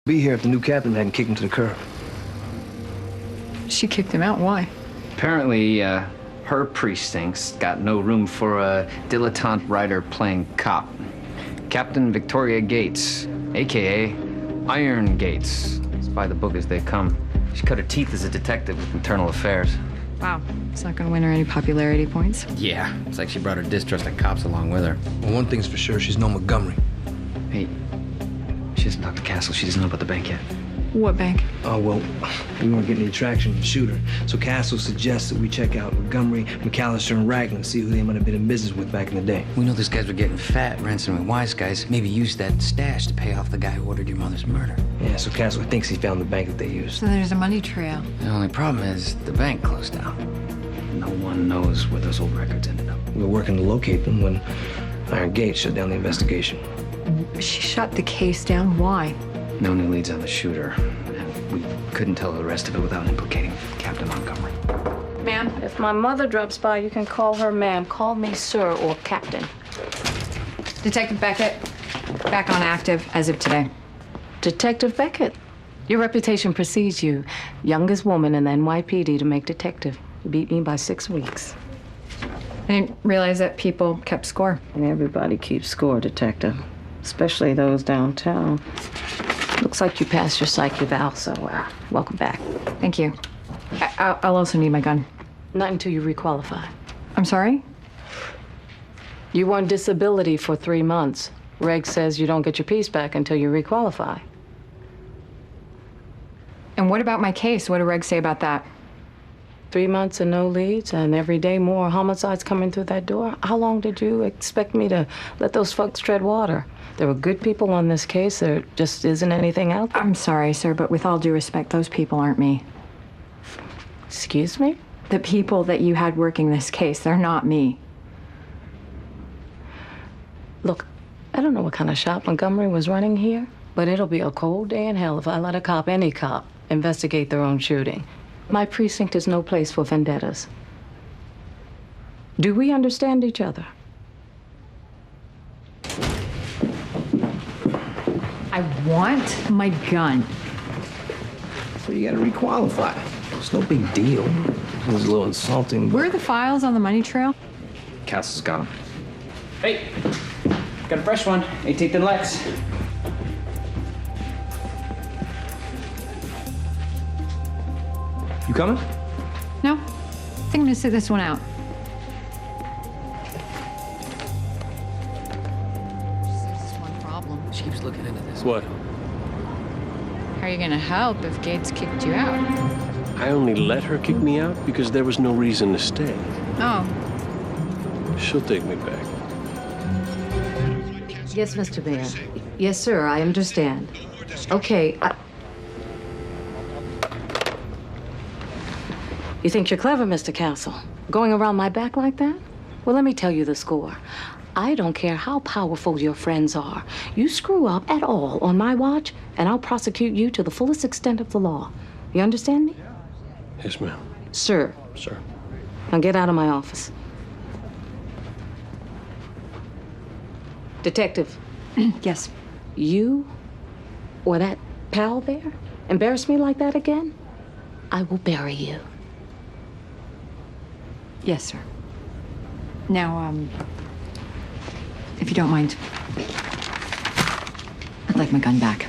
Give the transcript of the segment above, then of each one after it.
Be here if the new captain hadn't kicked him to the curb. She kicked him out. Why? Apparently, her precinct's got no room for a dilettante writer playing cop. Captain Victoria Gates, a.k.a. Iron Gates. It's by the book as they come. She cut her teeth as a detective with internal affairs. Wow. It's not gonna win her any popularity points. Yeah, it's like she brought her distrust of cops along with her. Well, one thing's for sure, she's no Montgomery. Hey, she hasn't talked to Castle. She doesn't know about the bank yet. What bank? Oh, well, we weren't getting the attraction to shoot her. So Castle suggests that we check out Montgomery, McAllister, and Ragland, see who they might have been in business with back in the day. We know these guys were getting fat, ransoming wise guys. Maybe use that stash to pay off the guy who ordered your mother's murder. Yeah, so Castle thinks he found the bank that they used. So there's a money trail. The only problem is the bank closed down. No one knows where those old records ended up. We were working to locate them when Iron Gates shut down the investigation. She shut the case down. Why? No new leads on the shooter. And we couldn't tell the rest of it without implicating Captain Montgomery. Ma'am? If my mother drops by, you can call her ma'am. Call me sir or captain. Detective Beckett, back on active as of today. Detective Beckett, your reputation precedes you. Youngest woman in the NYPD to make detective. You beat me by 6 weeks. I didn't realize that people kept score. And everybody keeps score, detective. Especially those downtown. Looks like you passed your psych eval, so welcome back. Thank you. I'll also need my gun. Not until you requalify. I'm sorry? You were on disability for 3 months. Reg says you don't get your piece back until you requalify. And what about my case? What did Reg say about that? 3 months and no leads, and every day more homicides coming through that door. How long did you expect me to let those folks tread water? There were good people on this case. There just isn't anything out there. I'm sorry, sir, but with all due respect, those people aren't me. Excuse me? The people that you had working this case, they're not me. Look, I don't know what kind of shop Montgomery was running here, but it'll be a cold day in hell if I let a cop, any cop, investigate their own shooting. My precinct is no place for vendettas. Do we understand each other? I want my gun. So you gotta requalify. It's no big deal. It was a little insulting. Where are the files on the money trail? Castle's got him. Hey, got a fresh one. 18th and Lex. You coming? No? I think I'm gonna sit this one out. There's one problem. She keeps looking into this. What? How are you gonna help if Gates kicked you out? I only let her kick me out because there was no reason to stay. Oh. She'll take me back. Yes, Mr. Bear. Yes, sir, I understand. Okay, You think you're clever, Mr. Castle? Going around my back like that? Well, let me tell you the score. I don't care how powerful your friends are. You screw up at all on my watch, and I'll prosecute you to the fullest extent of the law. You understand me? Yes, ma'am. Sir. Sir. Now get out of my office. Detective. Yes. You or that pal there embarrass me like that again, I will bury you. Yes, sir. Now, if you don't mind, I'd like my gun back.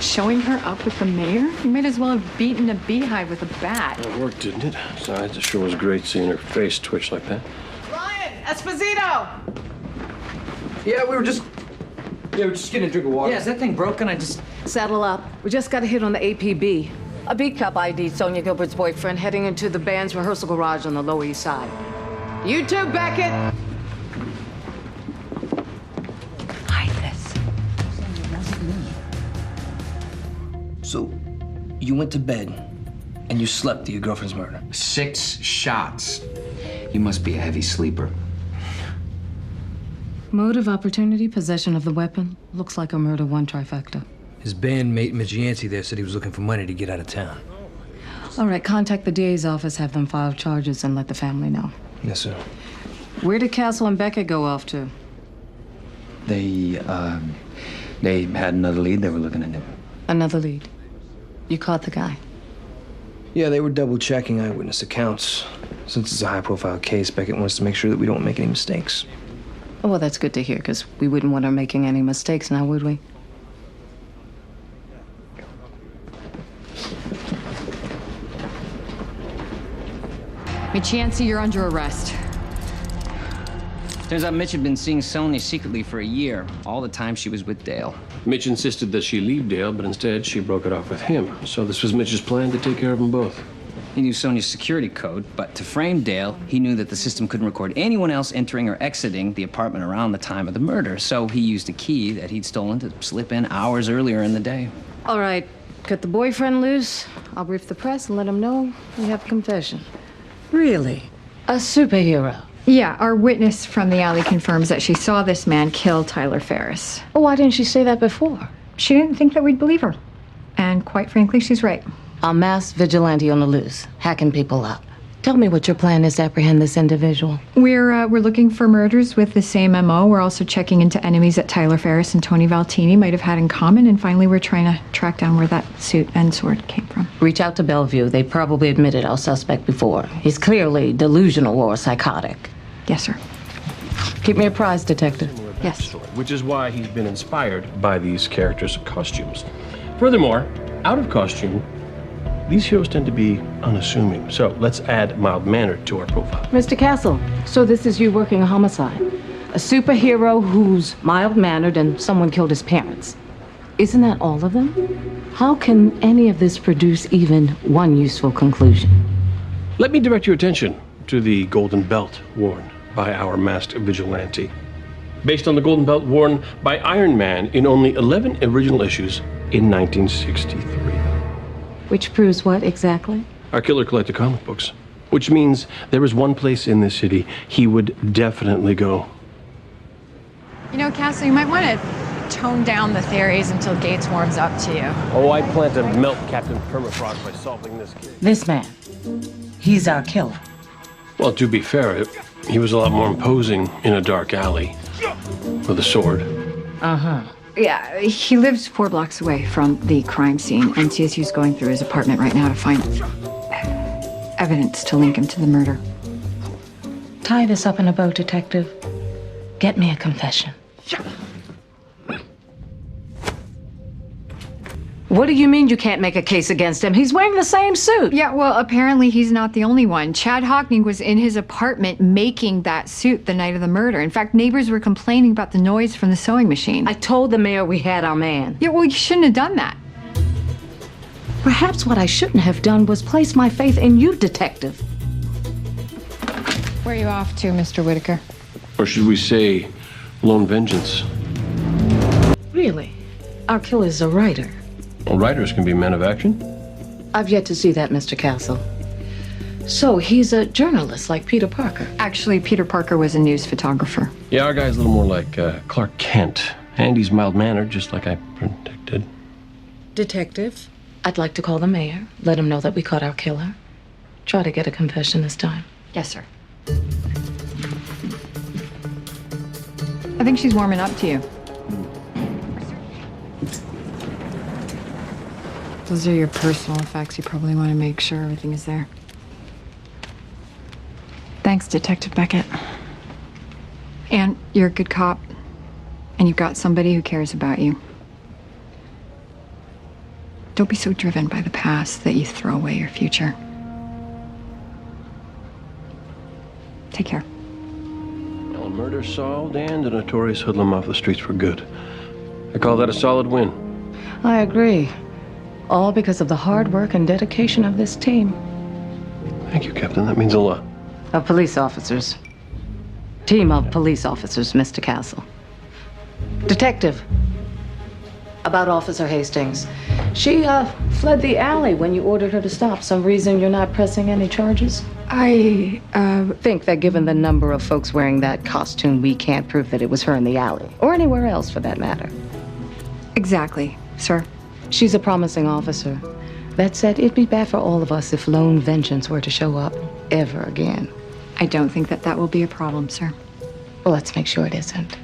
Showing her up with the mayor? You might as well have beaten a beehive with a bat. It worked, didn't it? Besides, it sure was great seeing her face twitch like that. Esposito! Yeah, we were just getting a drink of water. Yeah, is that thing broken? I just... Saddle up. We just got a hit on the APB. A beat cop ID'd Sonia Gilbert's boyfriend heading into the band's rehearsal garage on the Lower East Side. You too, Beckett! Hide this. So, you went to bed and you slept through your girlfriend's murder. 6 shots. You must be a heavy sleeper. Mode of opportunity, possession of the weapon. Looks like a murder one trifecta. His bandmate, Mitch Yancey, there said he was looking for money to get out of town. All right, contact the DA's office, have them file charges, and let the family know. Yes, sir. Where did Castle and Beckett go off to? They had another lead they were looking into. Another lead. You caught the guy. Yeah, they were double-checking eyewitness accounts. Since it's a high-profile case, Beckett wants to make sure that we don't make any mistakes. Oh, well, that's good to hear, because we wouldn't want her making any mistakes now, would we? Hey, Chancey, you're under arrest. Turns out Mitch had been seeing Sonia secretly for a year, all the time she was with Dale. Mitch insisted that she leave Dale, but instead she broke it off with him. So this was Mitch's plan to take care of them both. He knew Sonia's security code, but to frame Dale, he knew that the system couldn't record anyone else entering or exiting the apartment around the time of the murder, so he used a key that he'd stolen to slip in hours earlier in the day. All right, cut the boyfriend loose. I'll brief the press and let them know we have a confession. Really? A superhero? Yeah, our witness from the alley confirms that she saw this man kill Tyler Ferris. Oh, why didn't she say that before? She didn't think that we'd believe her. And quite frankly, she's right. A masked vigilante on the loose, hacking people up. Tell me what your plan is to apprehend this individual. We're looking for murders with the same MO. We're also checking into enemies that Tyler Ferris and Tony Valtini might have had in common. And finally, we're trying to track down where that suit and sword came from. Reach out to Bellevue. They probably admitted our suspect before. He's clearly delusional or psychotic. Yes, sir. Keep me apprised, Detective. Yes. Which is why he's been inspired by these characters' costumes. Furthermore, out of costume, these heroes tend to be unassuming. So let's add mild-mannered to our profile. Mr. Castle, so this is you working a homicide. A superhero who's mild-mannered and someone killed his parents. Isn't that all of them? How can any of this produce even one useful conclusion? Let me direct your attention to the golden belt worn by our masked vigilante. Based on the golden belt worn by Iron Man in only 11 original issues in 1963. Which proves what exactly? Our killer collected comic books, which means there is one place in this city he would definitely go. You know, Castle, you might want to tone down the theories until Gates warms up to you. Oh, I plan to melt Captain Permafrost by solving this case. This man. He's our killer. Well, to be fair, he was a lot more imposing in a dark alley with a sword. Uh-huh. Yeah, he lives 4 blocks away from the crime scene, and CSU's going through his apartment right now to find evidence to link him to the murder. Tie this up in a bow, Detective. Get me a confession. What do you mean you can't make a case against him? He's wearing the same suit. Yeah, well, apparently he's not the only one. Chad Hockney was in his apartment making that suit the night of the murder. In fact, neighbors were complaining about the noise from the sewing machine. I told the mayor we had our man. Yeah, well, you shouldn't have done that. Perhaps what I shouldn't have done was place my faith in you, Detective. Where are you off to, Mr. Whitaker? Or should we say, lone vengeance? Really? Our killer's a writer. Well, writers can be men of action. I've yet to see that, Mr. Castle. So he's a journalist like Peter Parker. Actually, Peter Parker was a news photographer. Yeah, our guy's a little more like Clark Kent. And he's mild-mannered, just like I predicted. Detective, I'd like to call the mayor, let him know that we caught our killer. Try to get a confession this time. Yes, sir. I think she's warming up to you. Those are your personal effects. You probably want to make sure everything is there. Thanks, Detective Beckett. And you're a good cop. And you've got somebody who cares about you. Don't be so driven by the past that you throw away your future. Take care. Well, a murder solved and a notorious hoodlum off the streets for good. I call that a solid win. I agree. All because of the hard work and dedication of this team. Thank you, Captain. That means a lot. Of police officers. Team of police officers, Mr. Castle. Detective. About Officer Hastings. She fled the alley when you ordered her to stop. Some reason you're not pressing any charges? I think that given the number of folks wearing that costume, we can't prove that it was her in the alley. Or anywhere else, for that matter. Exactly, sir. She's a promising officer. That said, it'd be bad for all of us if lone vengeance were to show up ever again. I don't think that that will be a problem, sir. Well, let's make sure it isn't.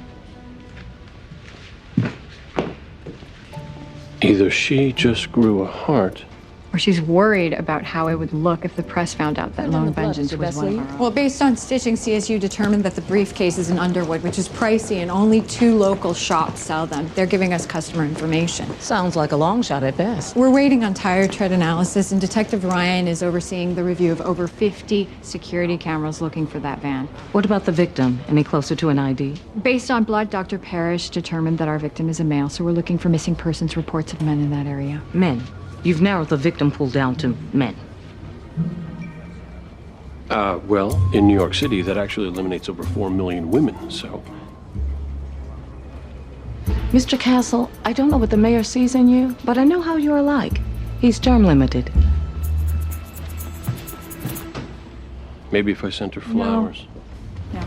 Either she just grew a heart, Or she's worried about how it would look if the press found out that Lone Vengeance was one of our own. Well, based on stitching, CSU determined that the briefcase is in Underwood, which is pricey, and only 2 local shops sell them. They're giving us customer information. Sounds like a long shot at best. We're waiting on tire tread analysis, and Detective Ryan is overseeing the review of over 50 security cameras looking for that van. What about the victim? Any closer to an ID? Based on blood, Dr. Parrish determined that our victim is a male, so we're looking for missing persons reports of men in that area. Men. You've narrowed the victim pool down to men. well, in New York City, that actually eliminates over 4 million women, so... Mr. Castle, I don't know what the mayor sees in you, but I know how you're like. He's term limited. Maybe if I sent her flowers. No.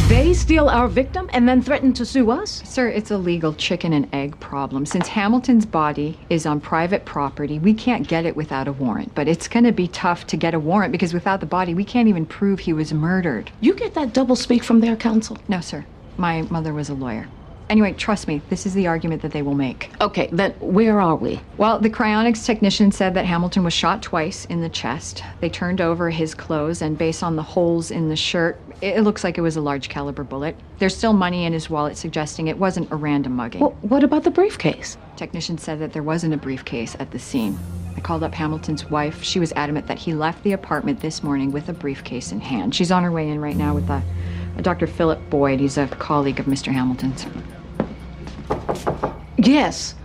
They steal our victim and then threaten to sue us? Sir, it's a legal chicken and egg problem. Since Hamilton's body is on private property, we can't get it without a warrant. But it's gonna be tough to get a warrant because without the body, we can't even prove he was murdered. You get that double speak from their counsel? No, sir. My mother was a lawyer. Anyway, trust me, this is the argument that they will make. Okay, then where are we? Well, the cryonics technician said that Hamilton was shot twice in the chest. They turned over his clothes, and based on the holes in the shirt, it looks like it was a large caliber bullet. There's still money in his wallet, suggesting it wasn't a random mugging. Well, what about the briefcase? Technician said that there wasn't a briefcase at the scene. I called up Hamilton's wife. She was adamant that he left the apartment this morning with a briefcase in hand. She's on her way in right now with a Dr. Philip Boyd. He's a colleague of Mr. Hamilton's. Yes.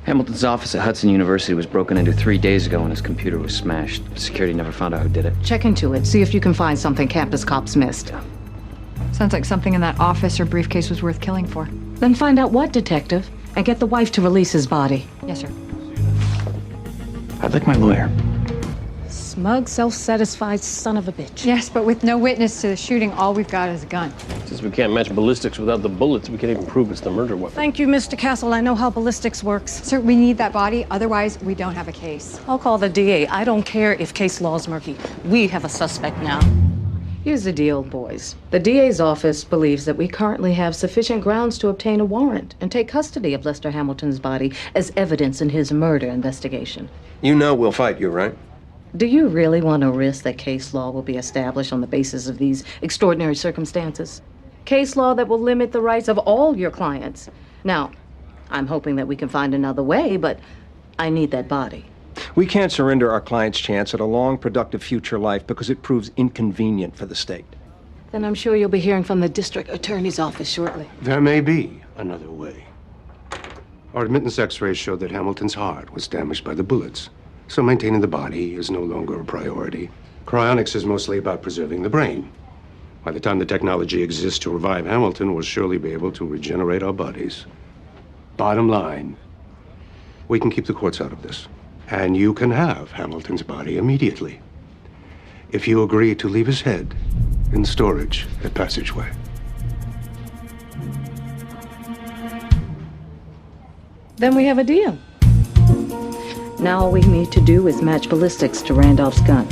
Hamilton's office at Hudson University was broken into 3 days ago and his computer was smashed. Security never found out who did it. Check into it. See if you can find something campus cops missed. Sounds like something in that office or briefcase was worth killing for. Then find out what, detective, and get the wife to release his body. Yes, sir. I'd like my lawyer. Smug, self-satisfied son of a bitch. Yes, but with no witness to the shooting, all we've got is a gun. Since we can't match ballistics without the bullets, we can't even prove it's the murder weapon. Thank you, Mr. Castle. I know how ballistics works. Sir, we need that body, otherwise we don't have a case. I'll call the DA. I don't care if case law's murky. We have a suspect now. Here's the deal, boys. The DA's office believes that we currently have sufficient grounds to obtain a warrant and take custody of Lester Hamilton's body as evidence in his murder investigation. You know we'll fight you, right? Do you really want to risk that case law will be established on the basis of these extraordinary circumstances? Case law that will limit the rights of all your clients. Now, I'm hoping that we can find another way, but I need that body. We can't surrender our client's chance at a long, productive future life because it proves inconvenient for the state. Then I'm sure you'll be hearing from the district attorney's office shortly. There may be another way. Our admittance x-rays showed that Hamilton's heart was damaged by the bullets, so maintaining the body is no longer a priority. Cryonics is mostly about preserving the brain. By the time the technology exists to revive Hamilton, we'll surely be able to regenerate our bodies. Bottom line, we can keep the courts out of this, and you can have Hamilton's body immediately, if you agree to leave his head in storage at Passageway. Then we have a deal. Now all we need to do is match ballistics to Randolph's gun.